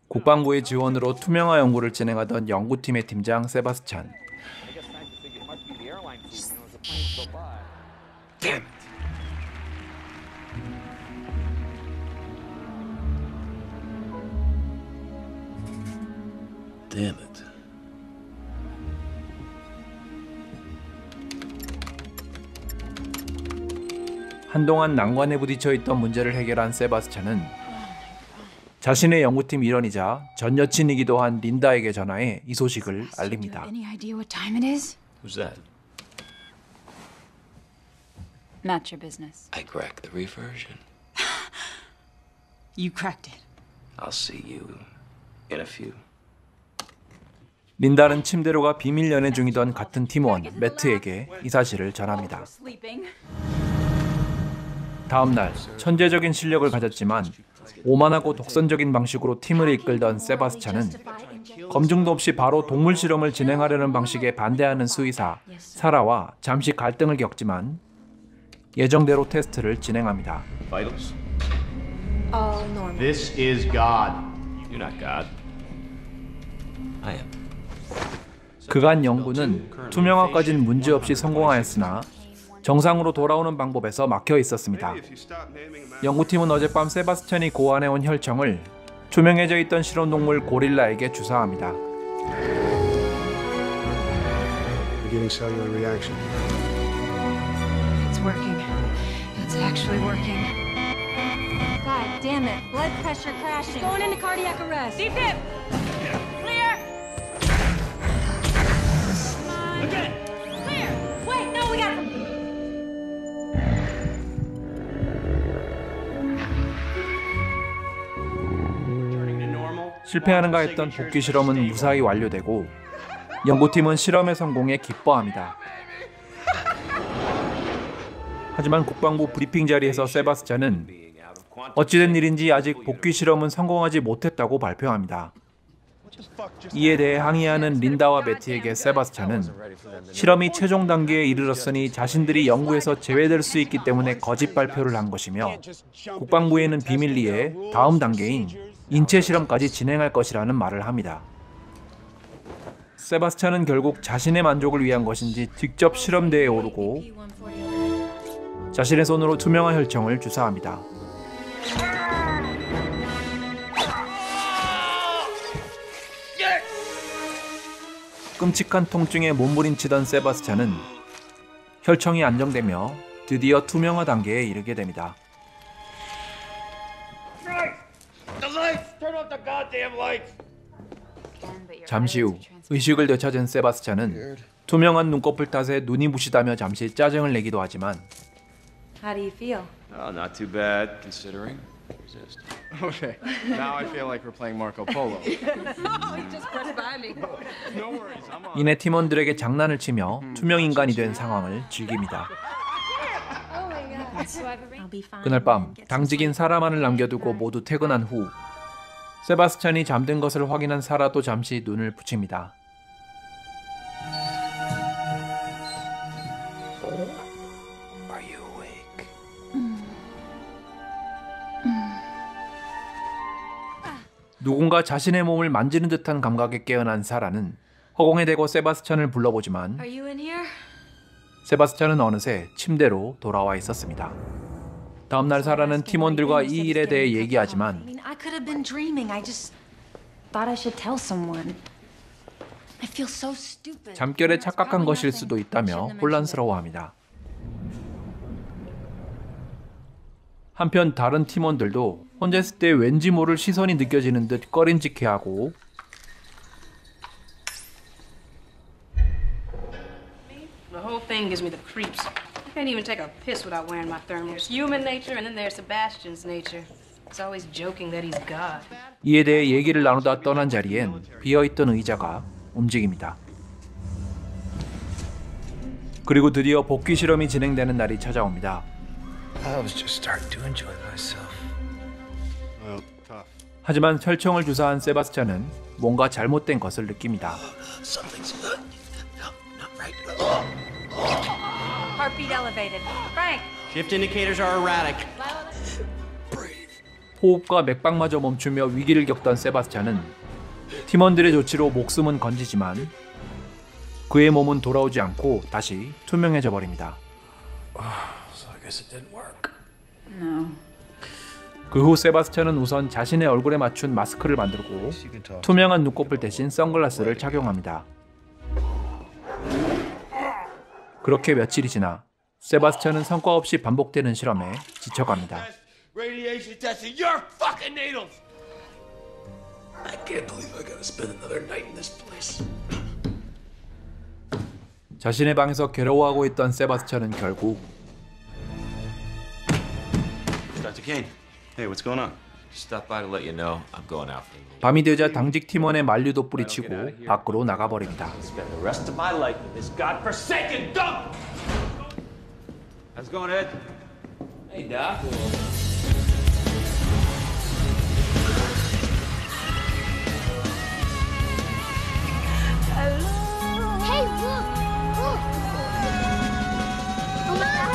국방부의 지원으로 투명화 연구를 진행하던 연구팀의 팀장 세바스찬. Damn it. 한동안 난관에 부딪혀 있던 문제를 해결한 세바스찬은 자신의 연구팀 일원이자 전 여친이기도 한 린다에게 전화해 이 소식을 알립니다. Who's that? Not your business. I cracked the reversion. You cracked it. I'll see you in a few. 린다는 침대로가 비밀 연애 중이던 같은 팀원 매트에게 이 사실을 전합니다. 다음 날 천재적인 실력을 가졌지만 오만하고 독선적인 방식으로 팀을 이끌던 세바스찬은 검증도 없이 바로 동물 실험을 진행하려는 방식에 반대하는 수의사 사라와 잠시 갈등을 겪지만 예정대로 테스트를 진행합니다. Vitals? Normal. This is God. You're not God. I am. 그간 연구는 투명화까지는 문제없이 성공하였으나 정상으로 돌아오는 방법에서 막혀 있었습니다. 연구팀은 어젯밤 세바스찬이 고안해온 혈청을 투명해져 있던 실험동물 고릴라에게 주사합니다. Beginning cellular reaction. It's working. It's actually working. God damn it. Blood pressure crashing. Going into cardiac arrest. Defib! Clear! Again! Clear! Wait, no, we got him! 실패하는가 했던 복귀 실험은 무사히 완료되고 연구팀은 실험의 성공에 기뻐합니다. 하지만 국방부 브리핑 자리에서 세바스찬은 어찌된 일인지 아직 복귀 실험은 성공하지 못했다고 발표합니다. 이에 대해 항의하는 린다와 매트에게 세바스찬은 실험이 최종 단계에 이르렀으니 자신들이 연구에서 제외될 수 있기 때문에 거짓 발표를 한 것이며 국방부에는 비밀리에 다음 단계인 인체 실험까지 진행할 것이라는 말을 합니다. 세바스찬은 결국 자신의 만족을 위한 것인지 직접 실험대에 오르고 자신의 손으로 투명한 혈청을 주사합니다. 끔찍한 통증에 몸부림치던 세바스찬은 혈청이 안정되며 드디어 투명화 단계에 이르게 됩니다. 잠시 후 의식을 되찾은 세바스찬은 투명한 눈꺼풀 탓에 눈이 부시다며 잠시 짜증을 내기도 하지만 How do you feel? Oh, not too bad, considering. Resist. Okay, now I feel like we're playing Marco Polo. Just press by me. No worries, I'm on. 이내 팀원들에게 장난을 치며 투명 인간이 된 상황을 즐깁니다. I'll be fine. 그날 밤 당직인 사라만을 남겨두고 모두 퇴근한 후 세바스찬이 잠든 것을 확인한 사라도 잠시 눈을 붙입니다. Are you awake? 누군가 자신의 몸을 만지는 듯한 감각에 깨어난 사라는 허공에 대고 세바스찬을 불러보지만 Are you in here? 세바스찬은 어느새 침대로 돌아와 있었습니다. 다음 날 사라는 팀원들과 이 일에 대해 얘기하지만 I could have been dreaming. I just thought I should tell someone. I feel so stupid. 잠결에 착각한 것일 수도 있다며 혼란스러워합니다. 한편 다른 팀원들도 혼자 있을 때 왠지 모를 시선이 느껴지는 듯 꺼림직해하고 The whole thing gives me the creeps. I can't even take a piss without wearing my thermals. Human nature, and then there's Sebastian's nature. He's always joking that he's God. 이에 대해 얘기를 나누다 떠난 자리엔 비어있던 의자가 움직입니다. 그리고 드디어 복귀 실험이 진행되는 날이 찾아옵니다. I was just starting to enjoy myself. Well, tough. 하지만 혈청을 주사한 세바스찬은 뭔가 잘못된 것을 느낍니다. Something's not right. Heartbeat elevated. Frank. Shift indicators are erratic. 호흡과 맥박마저 멈추며 위기를 겪던 세바스찬은 팀원들의 조치로 목숨은 건지지만 그의 몸은 돌아오지 않고 다시 투명해져 버립니다. So I guess it didn't work. 그 후 세바스찬은 우선 자신의 얼굴에 맞춘 마스크를 만들고 투명한 눈꺼풀 대신 선글라스를 착용합니다. 그렇게 며칠이 지나 세바스찬은 성과 없이 반복되는 실험에 지쳐갑니다. Radiation testing your fucking needles. I can't believe I gotta spend another night in this place. 자신의 방에서 괴로워하고 있던 세바스찬은 결국 Dr. Kane. Hey, what's going on? Stop by to let you know I'm going out for a little. 밤이 되자 당직 팀원의 만류도 뿌리치고 밖으로 나가버립니다. Spend the rest of my life in this godforsaken dump. How's it going, Ed? Hey, Doc. Hey, look! Look!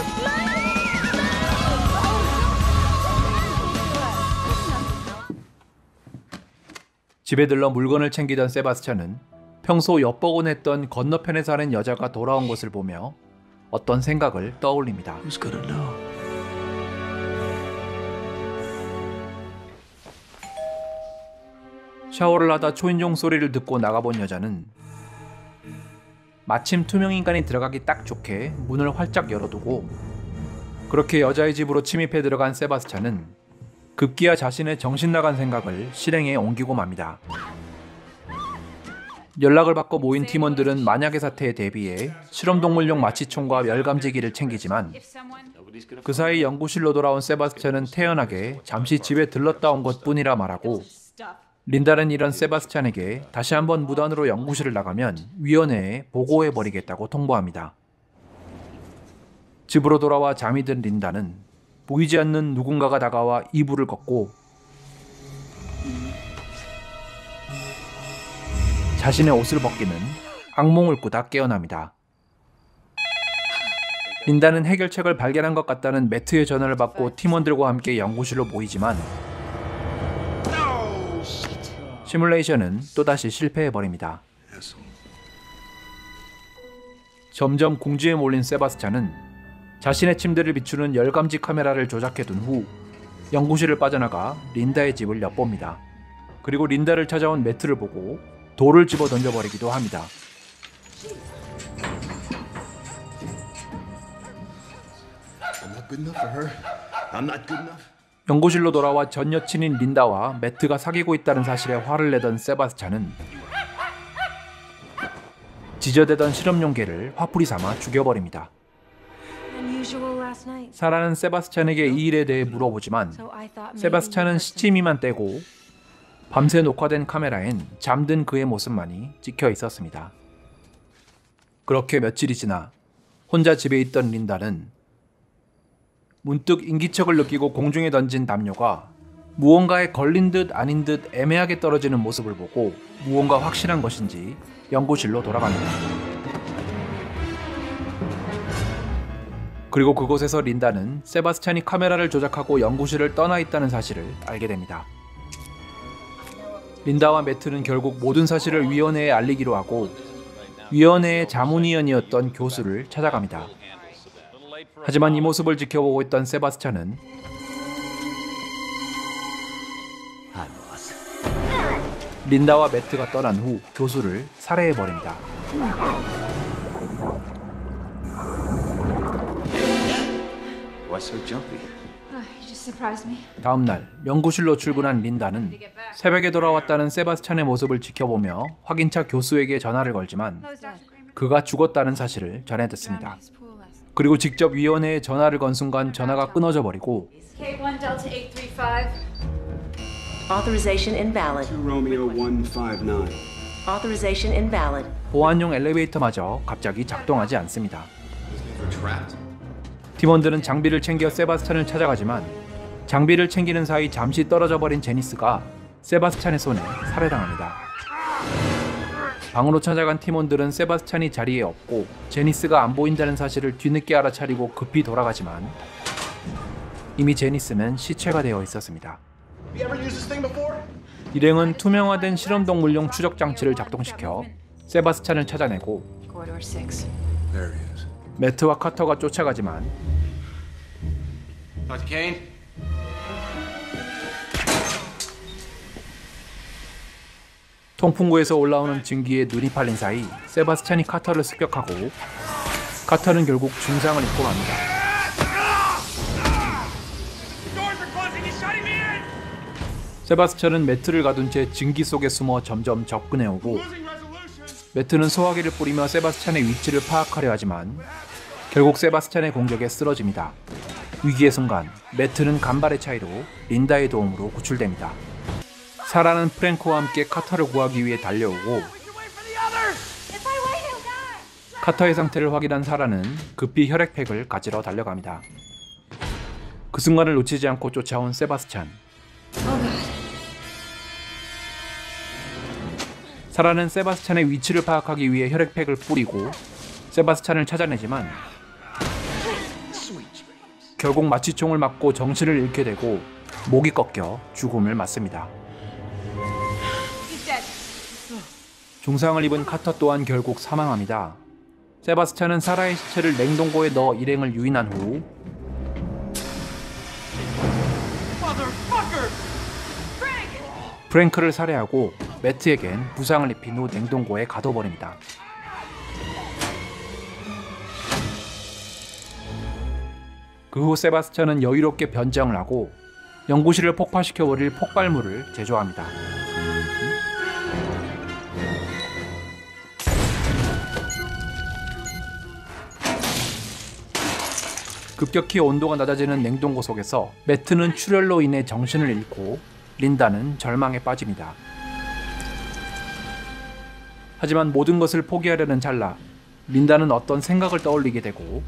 집에 들러 물건을 챙기던 세바스찬은 평소 엿보곤 했던 건너편에 사는 여자가 돌아온 것을 보며 어떤 생각을 떠올립니다. Who's gonna know? 샤워를 하다 초인종 소리를 듣고 나가본 여자는 마침 투명인간이 들어가기 딱 좋게 문을 활짝 열어두고 그렇게 여자의 집으로 침입해 들어간 세바스찬은 급기야 자신의 정신나간 생각을 실행에 옮기고 맙니다. 연락을 받고 모인 팀원들은 만약의 사태에 대비해 실험동물용 마취총과 열감지기를 챙기지만 그 사이 연구실로 돌아온 세바스찬은 태연하게 잠시 집에 들렀다 온 것뿐이라 말하고 린다는 이런 세바스찬에게 다시 한번 무단으로 연구실을 나가면 위원회에 보고해버리겠다고 통보합니다. 집으로 돌아와 잠이 든 린다는 보이지 않는 누군가가 다가와 이불을 걷고 자신의 옷을 벗기는 악몽을 꾸다 깨어납니다. 린다는 해결책을 발견한 것 같다는 매트의 전화를 받고 팀원들과 함께 연구실로 모이지만 시뮬레이션은 또다시 실패해버립니다. 점점 궁지에 몰린 세바스찬은 자신의 침대를 비추는 열감지 카메라를 조작해둔 후 연구실을 빠져나가 린다의 집을 엿봅니다. 그리고 린다를 찾아온 매트를 보고 돌을 집어 던져버리기도 합니다. I'm not good enough for her. I'm not good enough. 연구실로 돌아와 전 여친인 린다와 매트가 사귀고 있다는 사실에 화를 내던 세바스찬은 지저대던 실험용 개를 화풀이 삼아 죽여버립니다. Unusual last night. 사라는 세바스찬에게 이 일에 대해 물어보지만 So I thought maybe 세바스찬은 you were 시치미만 떼고 밤새 녹화된 카메라엔 잠든 그의 모습만이 찍혀 있었습니다. 그렇게 며칠이 지나 혼자 집에 있던 린다는 문득 인기척을 느끼고 공중에 던진 담요가 무언가에 걸린 듯 아닌 듯 애매하게 떨어지는 모습을 보고 무언가 확실한 것인지 연구실로 돌아갑니다. 그리고 그곳에서 린다는 세바스찬이 카메라를 조작하고 연구실을 떠나 있다는 사실을 알게 됩니다. 린다와 매트는 결국 모든 사실을 위원회에 알리기로 하고 위원회의 자문위원이었던 교수를 찾아갑니다. 하지만 이 모습을 지켜보고 있던 세바스찬은 린다와 매트가 떠난 후 교수를 살해해버립니다. Why so jumpy? You just surprised me. 다음날 연구실로 출근한 린다는 새벽에 돌아왔다는 세바스찬의 모습을 지켜보며 확인차 교수에게 전화를 걸지만 그가 죽었다는 사실을 전해 듣습니다. 그리고 직접 위원회에 전화를 건 순간 전화가 끊어져 버리고 K1 Delta 835. Authorization invalid. Romeo 159. Authorization invalid. 보안용 엘리베이터마저 갑자기 작동하지 않습니다. We're trapped. 팀원들은 장비를 챙겨 세바스찬을 찾아가지만 장비를 챙기는 사이 잠시 떨어져 버린 제니스가 세바스찬의 손에 살해당합니다. 방으로 찾아간 팀원들은 세바스찬이 자리에 없고 제니스가 안 보인다는 사실을 뒤늦게 알아차리고 급히 돌아가지만 이미 제니스는 시체가 되어 있었습니다. You ever used this thing before? 일행은 투명화된 실험동물용 추적 장치를 작동시켜 세바스찬을 찾아내고 Corridor 6. There he is. 매트와 카터가 쫓아가지만 Dr. Kane? 통풍구에서 올라오는 증기에 눈이 팔린 사이 세바스찬이 카터를 습격하고 카터는 결국 중상을 입고 맙니다. 세바스찬은 매트를 가둔 채 증기 속에 숨어 점점 접근해오고 매트는 소화기를 뿌리며 세바스찬의 위치를 파악하려 하지만 결국 세바스찬의 공격에 쓰러집니다. 위기의 순간 매트는 간발의 차이로 린다의 도움으로 구출됩니다. 사라는 프랭크와 함께 카터를 구하기 위해 달려오고 카터의 상태를 확인한 사라는 급히 혈액팩을 가지러 달려갑니다. 그 순간을 놓치지 않고 쫓아온 세바스찬. 사라는 세바스찬의 위치를 파악하기 위해 혈액팩을 뿌리고 세바스찬을 찾아내지만 결국 마취총을 맞고 정신을 잃게 되고 목이 꺾여 죽음을 맞습니다. 중상을 입은 카터 또한 결국 사망합니다. 세바스찬은 사라의 시체를 냉동고에 넣어 일행을 유인한 후 프랭크를 살해하고 매트에겐 부상을 입힌 후 냉동고에 가둬버립니다. 그 후 세바스찬은 여유롭게 변장을 하고 연구실을 폭파시켜버릴 폭발물을 제조합니다. 급격히 온도가 낮아지는 냉동고 속에서 매트는 출혈로 인해 정신을 잃고 린다는 절망에 빠집니다. 하지만 모든 것을 포기하려는 찰나 린다는 어떤 생각을 떠올리게 되고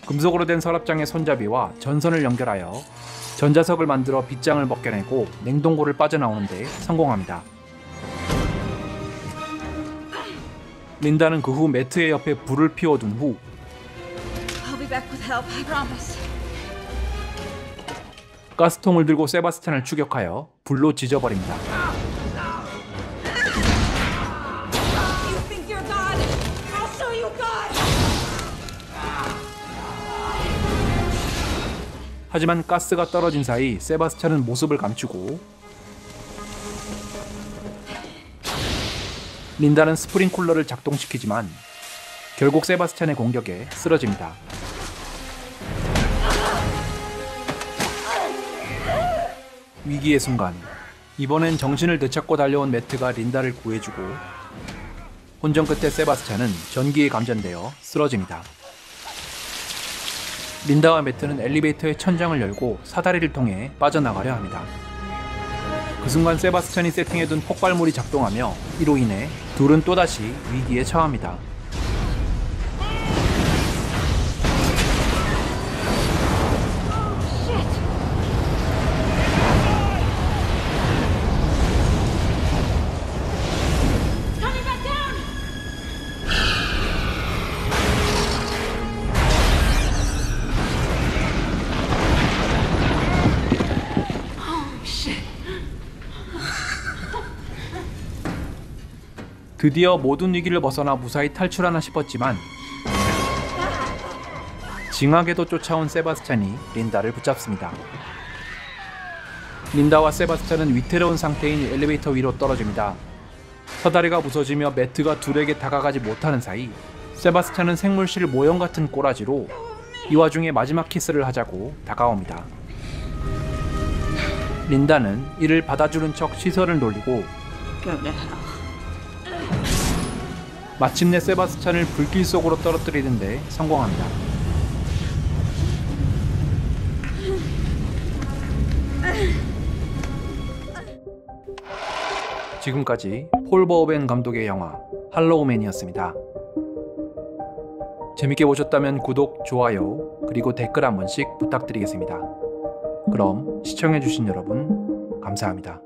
금속으로 된 서랍장의 손잡이와 전선을 연결하여 전자석을 만들어 빗장을 벗겨내고 냉동고를 빠져나오는데 성공합니다. 린다는 그 후 매트의 옆에 불을 피워둔 후 I'll be back with help, I promise. 가스통을 들고 세바스찬을 추격하여 불로 지져버립니다. You think you're God? I'll show you God! 하지만 가스가 떨어진 사이 세바스찬은 모습을 감추고 린다는 스프링쿨러를 작동시키지만 결국 세바스찬의 공격에 쓰러집니다. 위기의 순간 이번엔 정신을 되찾고 달려온 매트가 린다를 구해주고 혼전 끝에 세바스찬은 전기에 감전되어 쓰러집니다. 린다와 매트는 엘리베이터의 천장을 열고 사다리를 통해 빠져나가려 합니다. 그 순간 세바스찬이 세팅해둔 폭발물이 작동하며 이로 인해 둘은 또다시 위기에 처합니다. 드디어 모든 위기를 벗어나 무사히 탈출하나 싶었지만 징하게도 쫓아온 세바스찬이 린다를 붙잡습니다. 린다와 세바스찬은 위태로운 상태인 엘리베이터 위로 떨어집니다. 사다리가 부서지며 매트가 둘에게 다가가지 못하는 사이 세바스찬은 생물실 모형 같은 꼬라지로 이 와중에 마지막 키스를 하자고 다가옵니다. 린다는 이를 받아주는 척 시선을 돌리고 마침내 세바스찬을 불길 속으로 떨어뜨리는데 성공합니다. 지금까지 폴 버호벤 감독의 영화 할로우맨이었습니다. 재밌게 보셨다면 구독, 좋아요, 그리고 댓글 한 번씩 부탁드리겠습니다. 그럼 시청해주신 여러분 감사합니다.